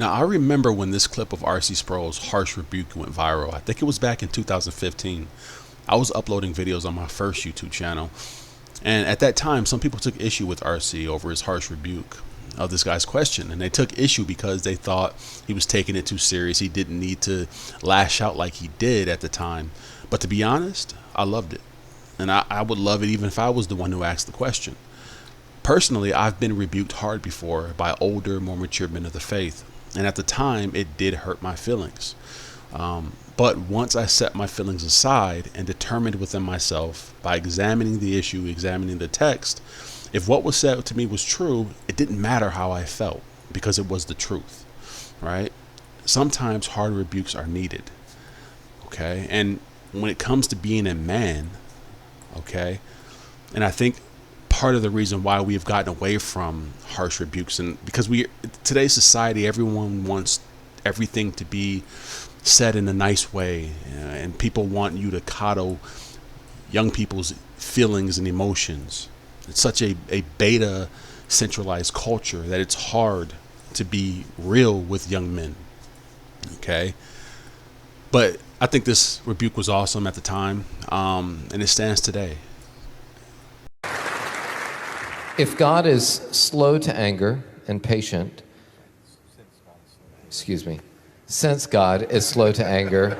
Now, I remember when this clip of R.C Sproul's harsh rebuke went viral. I think it was back in 2015. I was uploading videos on my first YouTube channel. And at that time, some people took issue with R.C over his harsh rebuke of this guy's question. And they took issue because they thought he was taking it too serious. He didn't need to lash out like he did at the time. But to be honest, I loved it. And I would love it even if I was the one who asked the question. Personally, I've been rebuked hard before by older, more mature men of the faith. And at the time, it did hurt my feelings. But once I set my feelings aside and determined within myself by examining the issue, examining the text, if what was said to me was true, it didn't matter how I felt because it was the truth, right? Sometimes hard rebukes are needed, okay? And when it comes to being a man, okay, and I think part of the reason why we've gotten away from harsh rebukes, and because today's society, everyone wants everything to be said in a nice way, and people want you to coddle young people's feelings and emotions. It's such a beta centralized culture that it's hard to be real with young men, okay? But I think this rebuke was awesome at the time, and it stands today. If God is slow to anger and patient, since God is slow to anger,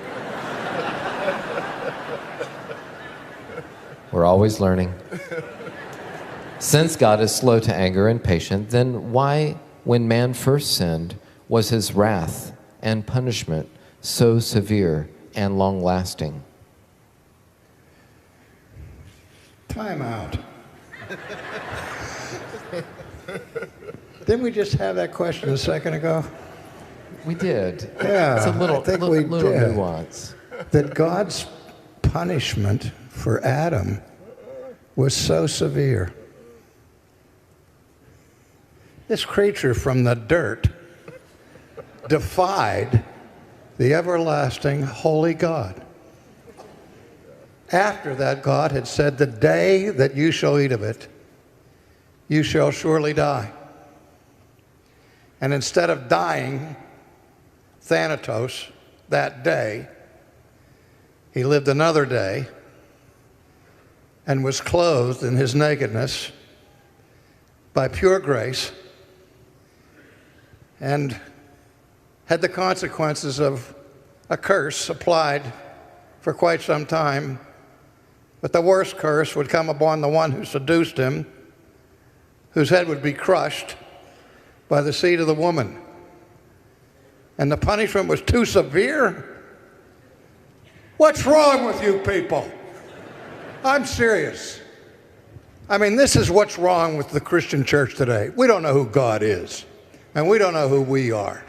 we're always learning. Since God is slow to anger and patient, then why, when man first sinned, was his wrath and punishment so severe and long-lasting? Time out. Didn't we just have that question a second ago? We did. Yeah, it's a little, I think little, we little did. nuance. That God's punishment for Adam was so severe. This creature from the dirt defied the everlasting holy God. After that, God had said, "The day that you shall eat of it, you shall surely die." And instead of dying, Thanatos, that day, he lived another day and was clothed in his nakedness by pure grace and had the consequences of a curse applied for quite some time. But the worst curse would come upon the one who seduced him, whose head would be crushed by the seed of the woman. And the punishment was too severe? What's wrong with you people? I'm serious. I mean, this is what's wrong with the Christian church today. We don't know who God is, and we don't know who we are.